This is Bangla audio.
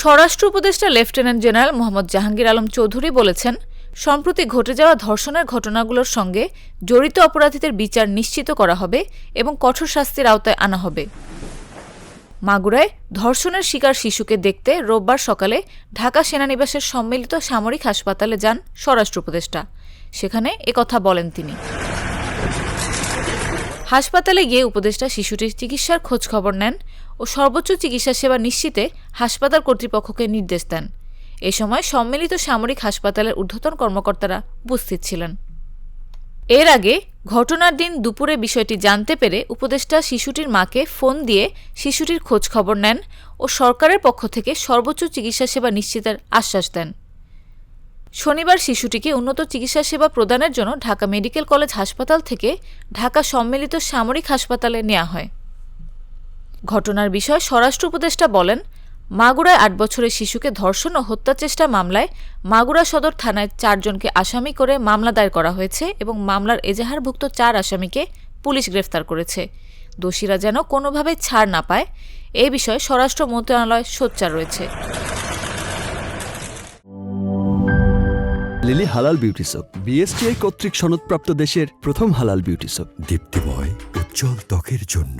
স্বরাষ্ট্র উপদেষ্টা লেফটেন্যান্ট জেনারেল মোহাম্মদ জাহাঙ্গীর আলম চৌধুরী বলেছেন, সম্প্রতি ঘটে যাওয়া ধর্ষণের ঘটনাগুলোর সঙ্গে জড়িত অপরাধীদের বিচার নিশ্চিত করা হবে এবং কঠোর শাস্তির আওতায় আনা হবে। মাগুরায় ধর্ষণের শিকার শিশুকে দেখতে রোববার সকালে ঢাকা সেনানিবাসের সম্মিলিত সামরিক হাসপাতালে যান স্বরাষ্ট্র উপদেষ্টা। সেখানে একথা বলেন তিনি। হাসপাতালে গিয়ে উপদেষ্টা শিশুটির চিকিৎসার খোঁজখবর নেন ও সর্বোচ্চ চিকিৎসা সেবা নিশ্চিতে হাসপাতাল কর্তৃপক্ষকে নির্দেশ দেন। এ সময় সম্মিলিত সামরিক হাসপাতালের ঊর্ধ্বতন কর্মকর্তারা উপস্থিত ছিলেন। এর আগে ঘটনার দিন দুপুরে বিষয়টি জানতে পেরে উপদেষ্টা শিশুটির মাকে ফোন দিয়ে শিশুটির খোঁজখবর নেন ও সরকারের পক্ষ থেকে সর্বোচ্চ চিকিৎসা সেবা নিশ্চিতের আশ্বাস দেন। শনিবার শিশুটিকে উন্নত চিকিৎসা সেবা প্রদানের জন্য ঢাকা মেডিকেল কলেজ হাসপাতাল থেকে ঢাকা সম্মিলিত সামরিক হাসপাতালে নেওয়া হয়। ঘটনার বিষয়ে স্বরাষ্ট্র উপদেষ্টা বলেন, মাগুরায় ৮ বছরের শিশুকে ধর্ষণ ও হত্যাচেষ্টা মামলায় মাগুরা সদর থানায় ৪ জনকে আসামি করে মামলা দায়ের করা হয়েছে এবং মামলার এজাহারভুক্ত ৪ আসামিকে পুলিশ গ্রেফতার করেছে। দোষীরা যেন কোনোভাবে ছাড় না পায়, এ বিষয়ে স্বরাষ্ট্র মন্ত্রণালয় সোচ্চার রয়েছে। লিলি হালাল বিউটি সোপ, বিএসটিআই কর্তৃক সনদপ্রাপ্ত দেশের প্রথম হালাল বিউটি সোপ। দীপ্তিময় উজ্জ্বল ত্বকের জন্য।